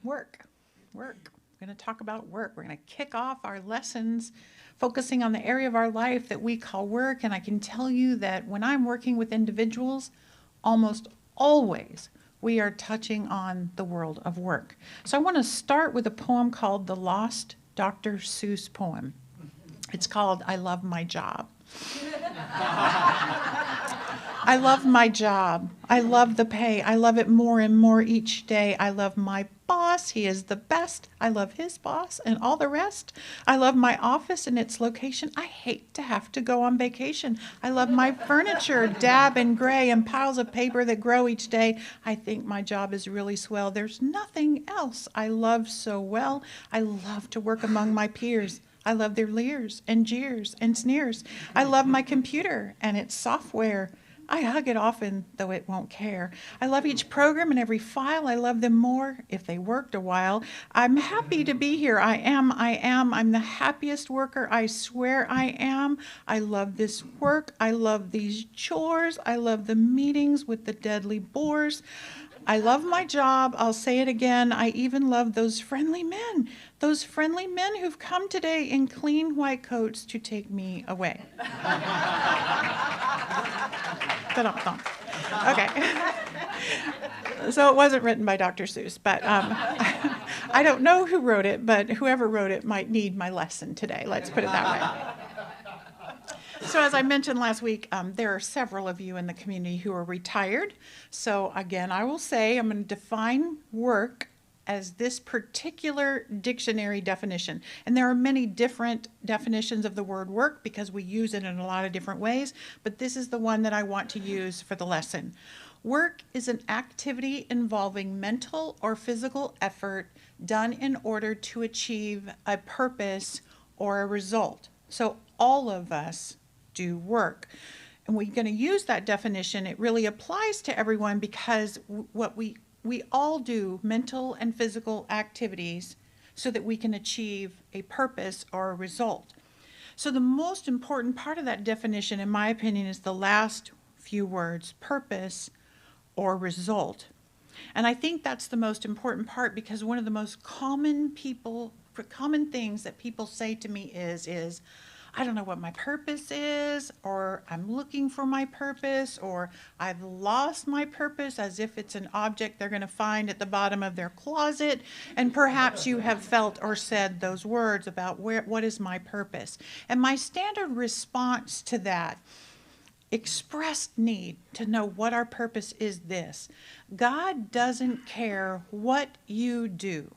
Work. Work. We're going to talk about work. We're going to kick off our lessons focusing on the area of our life that we call work. And I can tell you that when I'm working with individuals, almost always we are touching on the world of work. So I want to start with a poem called The Lost Dr. Seuss Poem. It's called I Love My Job. I love my job. I love the pay. I love it more and more each day. I love my boss. He is the best. I love his boss and all the rest. I love my office and its location. I hate to have to go on vacation. I love my furniture, dab and gray, and piles of paper that grow each day. I think my job is really swell. There's nothing else I love so well. I love to work among my peers. I love their leers and jeers and sneers. I love my computer and its software. I hug it often, though it won't care. I love each program and every file. I love them more if they worked a while. I'm happy to be here. I am. I'm the happiest worker. I swear I am. I love this work. I love these chores. I love the meetings with the deadly bores. I love my job. I'll say it again. I even love those friendly men who've come today in clean white coats to take me away. Okay. So it wasn't written by Dr. Seuss, but I don't know who wrote it, but whoever wrote it might need my lesson today. Let's put it that way. So as I mentioned last week, there are several of you in the community who are retired. So again, I will say I'm going to define work as this particular dictionary definition. And there are many different definitions of the word work because we use it in a lot of different ways, but this is the one that I want to use for the lesson. Work is an activity involving mental or physical effort done in order to achieve a purpose or a result. So all of us do work. And we're going to use that definition. It really applies to everyone because what we all do mental and physical activities so that we can achieve a purpose or a result. So the most important part of that definition, in my opinion, is the last few words, purpose or result. And I think that's the most important part because one of the most common things that people say to me is, I don't know what my purpose is, or I'm looking for my purpose, or I've lost my purpose, as if it's an object they're going to find at the bottom of their closet. And perhaps you have felt or said those words about what is my purpose. And my standard response to that expressed need to know what our purpose is this: God doesn't care what you do.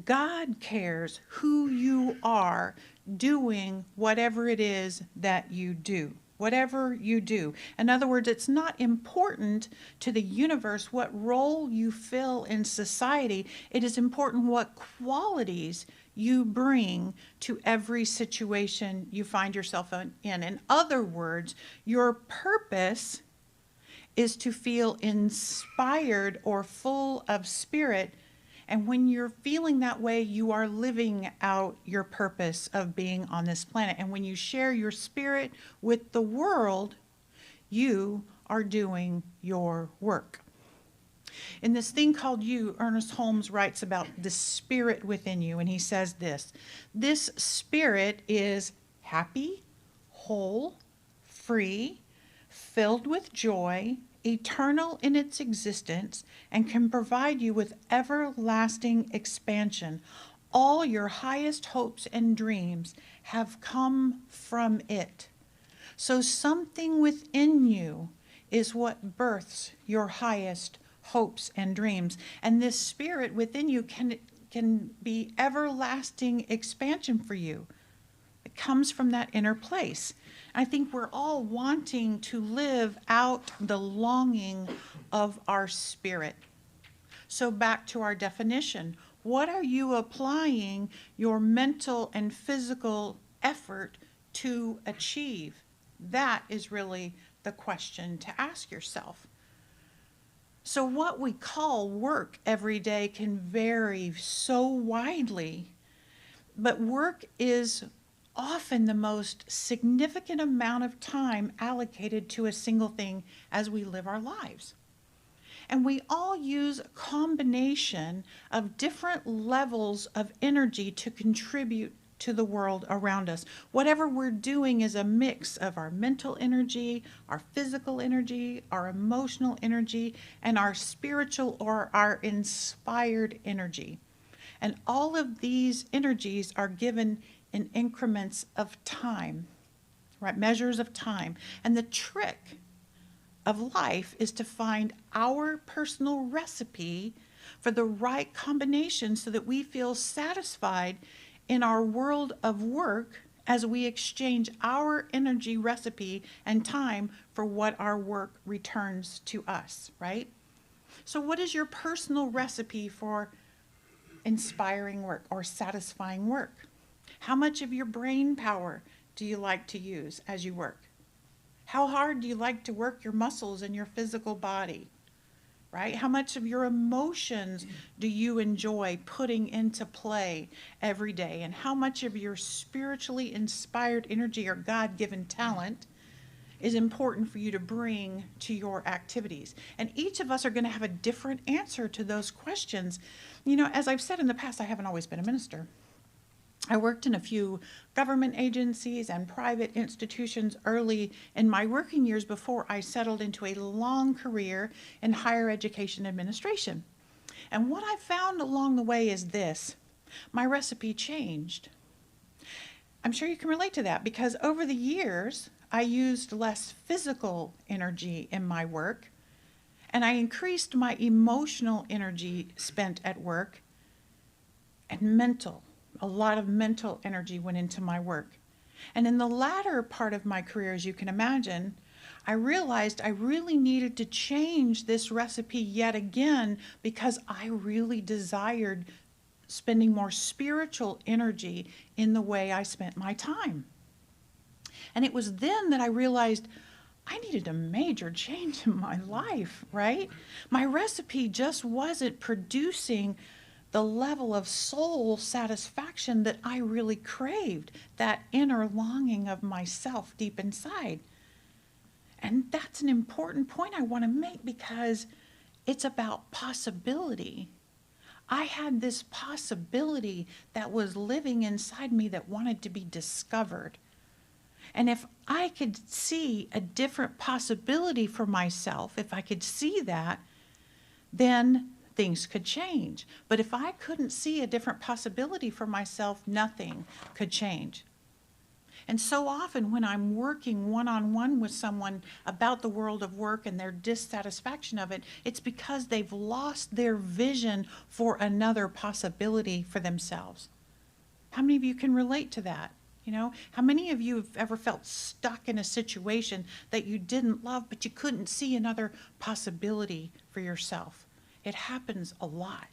God cares who you are doing whatever it is that you do. Whatever you do. In other words, it's not important to the universe what role you fill in society. It is important what qualities you bring to every situation you find yourself in. In other words, your purpose is to feel inspired or full of spirit. And when you're feeling that way, you are living out your purpose of being on this planet. And when you share your spirit with the world, you are doing your work. In this thing called You, Ernest Holmes writes about the spirit within you. And he says this spirit is happy, whole, free, filled with joy, eternal in its existence, and can provide you with everlasting expansion. All your highest hopes and dreams have come from it. So something within you is what births your highest hopes and dreams. And this spirit within you can be everlasting expansion for you. It comes from that inner place. I think we're all wanting to live out the longing of our spirit. So back to our definition. What are you applying your mental and physical effort to achieve? That is really the question to ask yourself. So what we call work every day can vary so widely, but work is often the most significant amount of time allocated to a single thing as we live our lives. And we all use a combination of different levels of energy to contribute to the world around us. Whatever we're doing is a mix of our mental energy, our physical energy, our emotional energy, and our spiritual or our inspired energy. And all of these energies are given in increments of time, right? Measures of time. And the trick of life is to find our personal recipe for the right combination so that we feel satisfied in our world of work as we exchange our energy recipe and time for what our work returns to us, right? So what is your personal recipe for inspiring work or satisfying work? How much of your brain power do you like to use as you work? How hard do you like to work your muscles in your physical body, right? How much of your emotions do you enjoy putting into play every day? And how much of your spiritually inspired energy or God-given talent is important for you to bring to your activities? And each of us are going to have a different answer to those questions. You know, as I've said in the past, I haven't always been a minister. I worked in a few government agencies and private institutions early in my working years before I settled into a long career in higher education administration. And what I found along the way is this: my recipe changed. I'm sure you can relate to that because over the years, I used less physical energy in my work, and I increased my emotional energy spent at work and mental. A lot of mental energy went into my work. And in the latter part of my career, as you can imagine, I realized I really needed to change this recipe yet again because I really desired spending more spiritual energy in the way I spent my time. And it was then that I realized I needed a major change in my life, right? My recipe just wasn't producing the level of soul satisfaction that I really craved, that inner longing of myself deep inside. And that's an important point I want to make because it's about possibility. I had this possibility that was living inside me that wanted to be discovered. And if I could see a different possibility for myself, if I could see that, then things could change. But if I couldn't see a different possibility for myself, nothing could change. And so often when I'm working one-on-one with someone about the world of work and their dissatisfaction of it, it's because they've lost their vision for another possibility for themselves. How many of you can relate to that? You know, how many of you have ever felt stuck in a situation that you didn't love, but you couldn't see another possibility for yourself? It happens a lot.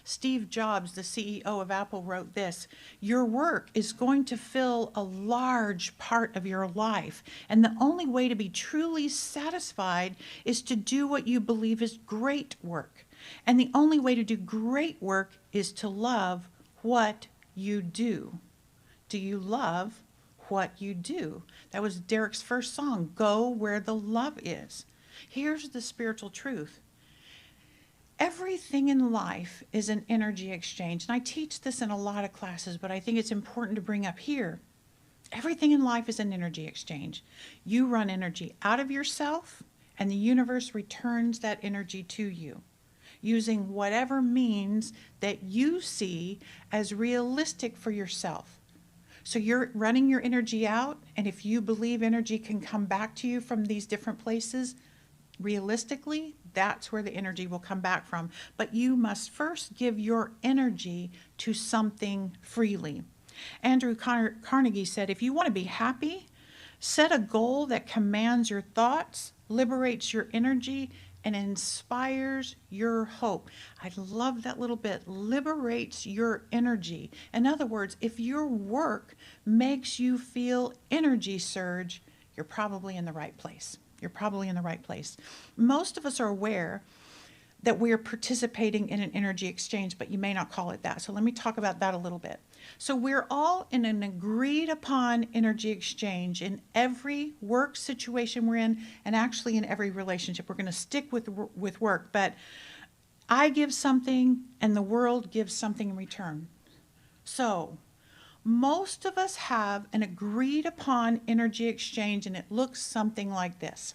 Steve Jobs, the CEO of Apple, wrote this: "Your work is going to fill a large part of your life, and the only way to be truly satisfied is to do what you believe is great work. And the only way to do great work is to love what you do." Do you love what you do? That was Derek's first song, "Go Where the Love Is." Here's the spiritual truth. Everything in life is an energy exchange. And I teach this in a lot of classes, but I think it's important to bring up here. Everything in life is an energy exchange. You run energy out of yourself, and the universe returns that energy to you, using whatever means that you see as realistic for yourself. So you're running your energy out, and if you believe energy can come back to you from these different places, realistically, that's where the energy will come back from. But you must first give your energy to something freely. Andrew Carnegie said, if you want to be happy, set a goal that commands your thoughts, liberates your energy, and inspires your hope. I love that little bit, liberates your energy. In other words, if your work makes you feel energy surge, you're probably in the right place. You're probably in the right place. Most of us are aware that we are participating in an energy exchange, but you may not call it that. So let me talk about that a little bit. So we're all in an agreed upon energy exchange in every work situation we're in, and actually in every relationship. We're going to stick with work, but I give something and the world gives something in return. So most of us have an agreed upon energy exchange, and it looks something like this.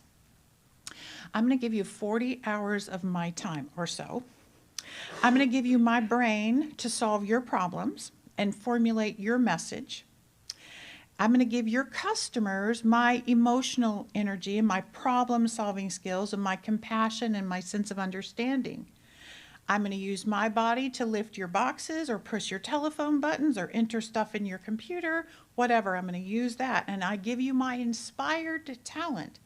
I'm going to give you 40 hours of my time or so. I'm going to give you my brain to solve your problems and formulate your message. I'm going to give your customers my emotional energy and my problem-solving skills and my compassion and my sense of understanding. I'm going to use my body to lift your boxes or push your telephone buttons or enter stuff in your computer, whatever. I'm going to use that. And I give you my inspired talent.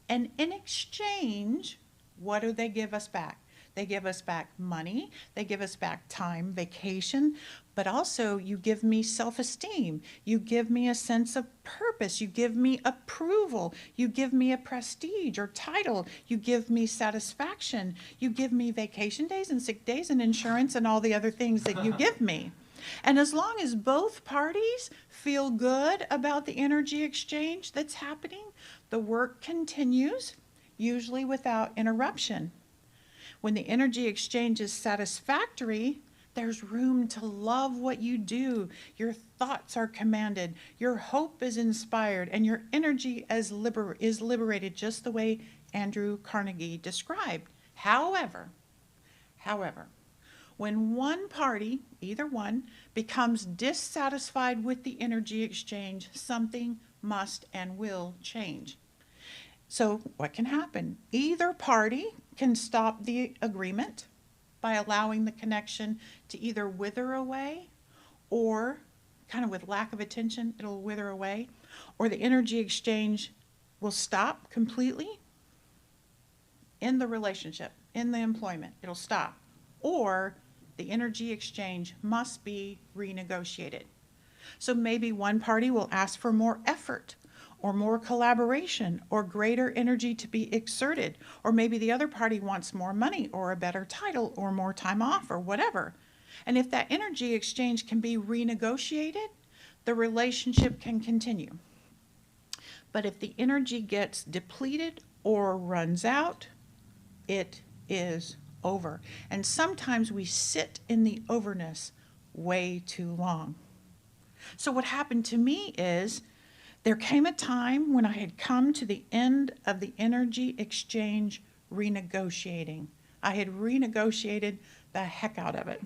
And in exchange, what do they give us back? They give us back money, they give us back time, vacation, but also you give me self-esteem, you give me a sense of purpose, you give me approval, you give me a prestige or title, you give me satisfaction, you give me vacation days and sick days and insurance and all the other things that you give me. And as long as both parties feel good about the energy exchange that's happening, the work continues, usually without interruption. When the energy exchange is satisfactory, there's room to love what you do. Your thoughts are commanded, your hope is inspired, and your energy is liberated, just the way Andrew Carnegie described. However, when one party, either one, becomes dissatisfied with the energy exchange, something must and will change. So what can happen? Either party can stop the agreement by allowing the connection to either wither away, or kind of with lack of attention, it'll wither away, or the energy exchange will stop completely in the relationship, in the employment, it'll stop, or the energy exchange must be renegotiated. So maybe one party will ask for more effort, or more collaboration, or greater energy to be exerted, or maybe the other party wants more money, or a better title, or more time off, or whatever. And if that energy exchange can be renegotiated, the relationship can continue. But if the energy gets depleted or runs out, it is over. And sometimes we sit in the overness way too long. So what happened to me is, there came a time when I had come to the end of the energy exchange renegotiating. I had renegotiated the heck out of it.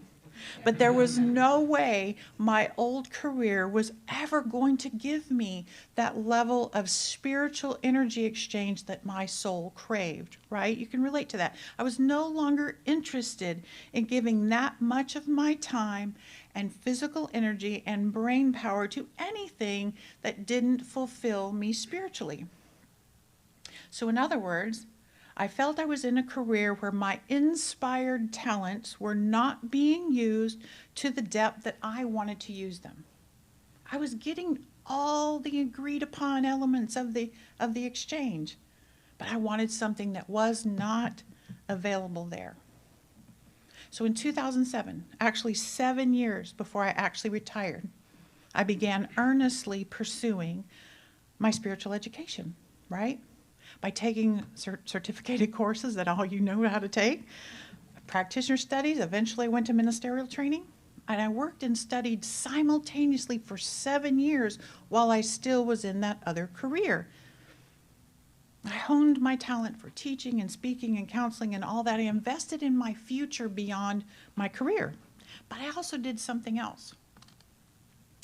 But there was no way my old career was ever going to give me that level of spiritual energy exchange that my soul craved, right? You can relate to that. I was no longer interested in giving that much of my time and physical energy and brain power to anything that didn't fulfill me spiritually. So in other words, I felt I was in a career where my inspired talents were not being used to the depth that I wanted to use them. I was getting all the agreed upon elements of the exchange, but I wanted something that was not available there. So in 2007, actually 7 years before I actually retired, I began earnestly pursuing my spiritual education, right? By taking certificated courses that all you know how to take, practitioner studies, eventually went to ministerial training, and I worked and studied simultaneously for 7 years while I still was in that other career. I honed my talent for teaching and speaking and counseling and all that. I invested in my future beyond my career. But I also did something else.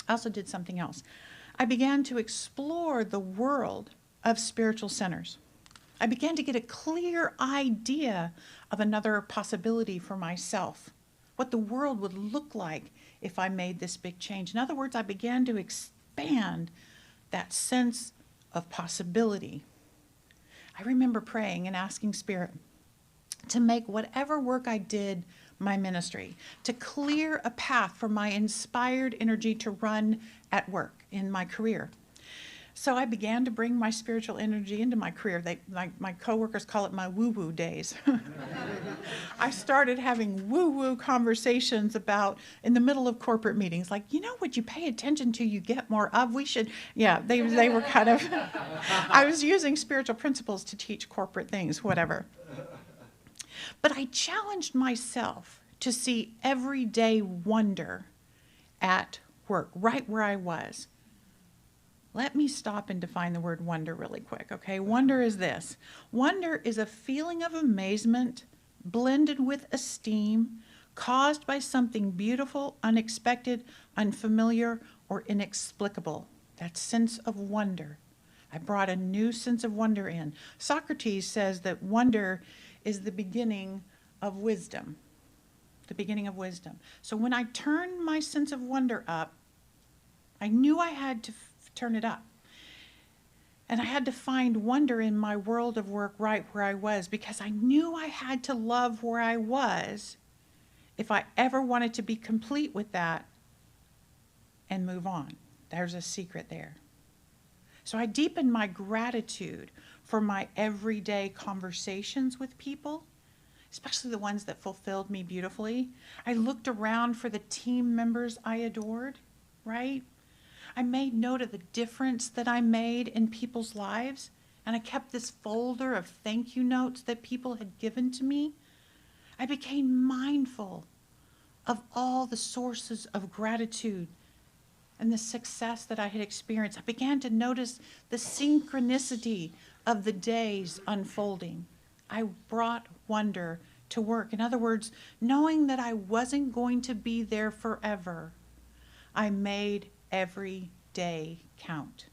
I began to explore the world of spiritual centers. I began to get a clear idea of another possibility for myself, what the world would look like if I made this big change. In other words, I began to expand that sense of possibility. I remember praying and asking Spirit to make whatever work I did my ministry, to clear a path for my inspired energy to run at work in my career. So I began to bring my spiritual energy into my career. My coworkers call it my woo-woo days. I started having woo-woo conversations about, in the middle of corporate meetings, like, what you pay attention to, you get more of. They were kind of, I was using spiritual principles to teach corporate things, whatever. But I challenged myself to see everyday wonder at work, right where I was. Let me stop and define the word wonder really quick, okay? Wonder is this. Wonder is a feeling of amazement blended with esteem caused by something beautiful, unexpected, unfamiliar, or inexplicable. That sense of wonder. I brought a new sense of wonder in. Socrates says that wonder is the beginning of wisdom. The beginning of wisdom. So when I turned my sense of wonder up, I knew I had to turn it up. And I had to find wonder in my world of work right where I was, because I knew I had to love where I was if I ever wanted to be complete with that and move on. There's a secret there. So I deepened my gratitude for my everyday conversations with people, especially the ones that fulfilled me beautifully. I looked around for the team members I adored, right? I made note of the difference that I made in people's lives, and I kept this folder of thank you notes that people had given to me. I became mindful of all the sources of gratitude and the success that I had experienced. I began to notice the synchronicity of the days unfolding. I brought wonder to work. In other words, knowing that I wasn't going to be there forever, I made every day count.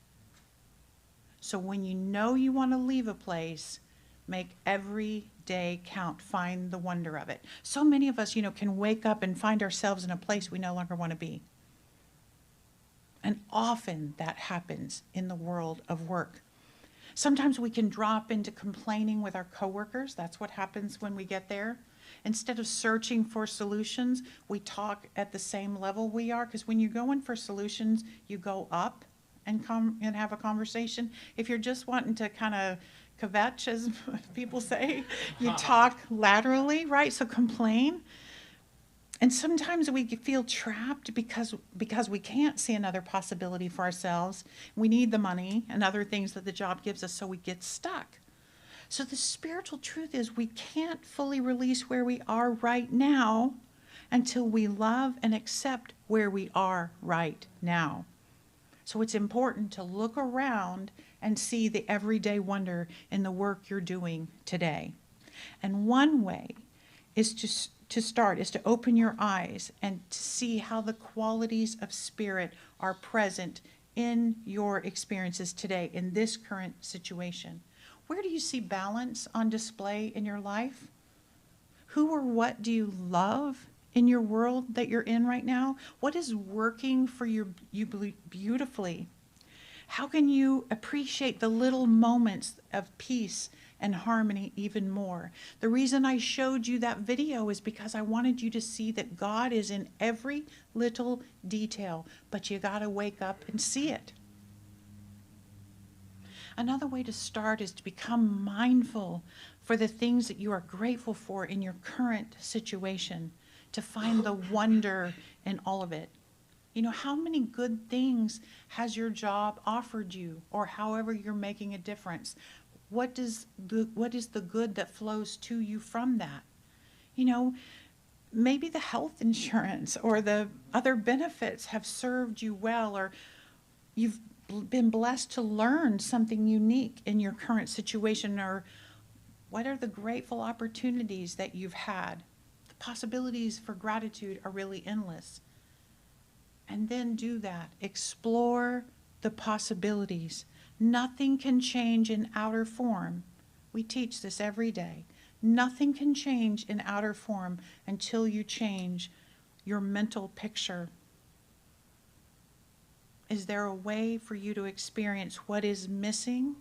So when you know you want to leave a place, make every day count. Find the wonder of it. So many of us, can wake up and find ourselves in a place we no longer want to be. And often that happens in the world of work. Sometimes we can drop into complaining with our coworkers. That's what happens when we get there. Instead of searching for solutions, we talk at the same level we are, because when you're going for solutions, you go up and come and have a conversation. If you're just wanting to kind of kvetch, as people say, you talk laterally, right? So complain. And sometimes we feel trapped because we can't see another possibility for ourselves. We need the money and other things that the job gives us, so we get stuck. So the spiritual truth is we can't fully release where we are right now until we love and accept where we are right now. So it's important to look around and see the everyday wonder in the work you're doing today. And one way is to open your eyes and to see how the qualities of spirit are present in your experiences today, in this current situation. Where do you see balance on display in your life? Who or what do you love in your world that you're in right now? What is working for you beautifully? How can you appreciate the little moments of peace and harmony even more? The reason I showed you that video is because I wanted you to see that God is in every little detail, but you got to wake up and see it. Another way to start is to become mindful for the things that you are grateful for in your current situation, to find the wonder in all of it. How many good things has your job offered you, or however you're making a difference? What is the good that flows to you from that? Maybe the health insurance or the other benefits have served you well, or you've been blessed to learn something unique in your current situation, or what are the grateful opportunities that you've had? The possibilities for gratitude are really endless. And then do that. Explore the possibilities. Nothing can change in outer form. We teach this every day. Nothing can change in outer form until you change your mental picture. Is there a way for you to experience what is missing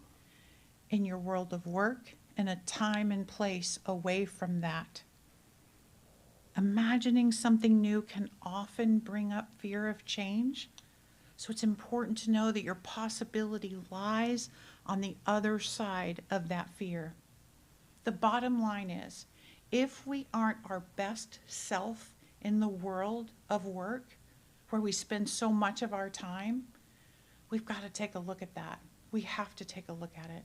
in your world of work in a time and place away from that? Imagining something new can often bring up fear of change. So it's important to know that your possibility lies on the other side of that fear. The bottom line is, if we aren't our best self in the world of work, where we spend so much of our time, we've got to take a look at that. We have to take a look at it.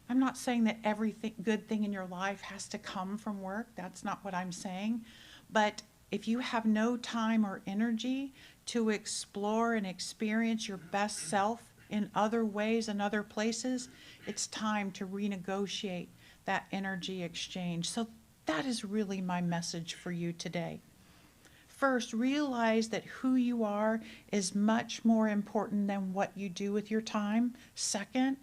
I'm not saying that everything good thing in your life has to come from work. That's not what I'm saying. But if you have no time or energy to explore and experience your best self in other ways and other places, it's time to renegotiate that energy exchange. So that is really my message for you today. First, realize that who you are is much more important than what you do with your time. Second,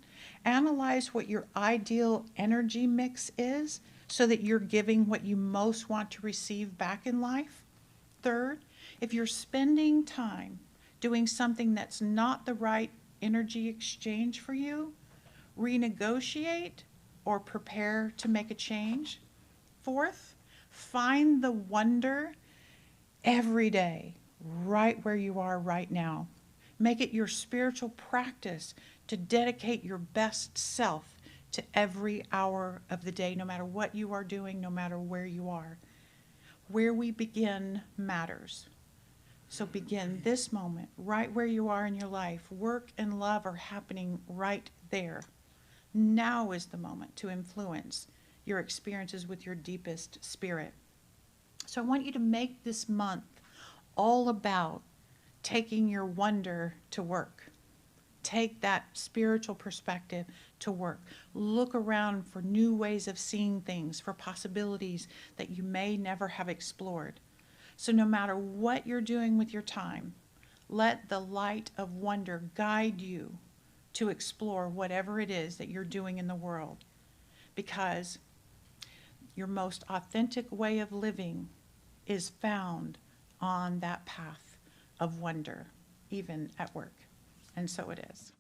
analyze what your ideal energy mix is so that you're giving what you most want to receive back in life. Third, if you're spending time doing something that's not the right energy exchange for you, renegotiate or prepare to make a change. Fourth, find the wonder every day, right where you are right now. Make it your spiritual practice to dedicate your best self to every hour of the day, no matter what you are doing, no matter where you are. Where we begin matters. So begin this moment, right where you are in your life. Work and love are happening right there. Now is the moment to influence your experiences with your deepest spirit. So I want you to make this month all about taking your wonder to work. Take that spiritual perspective to work. Look around for new ways of seeing things, for possibilities that you may never have explored. So no matter what you're doing with your time, let the light of wonder guide you to explore whatever it is that you're doing in the world. Because your most authentic way of living is found on that path of wonder, even at work. And so it is.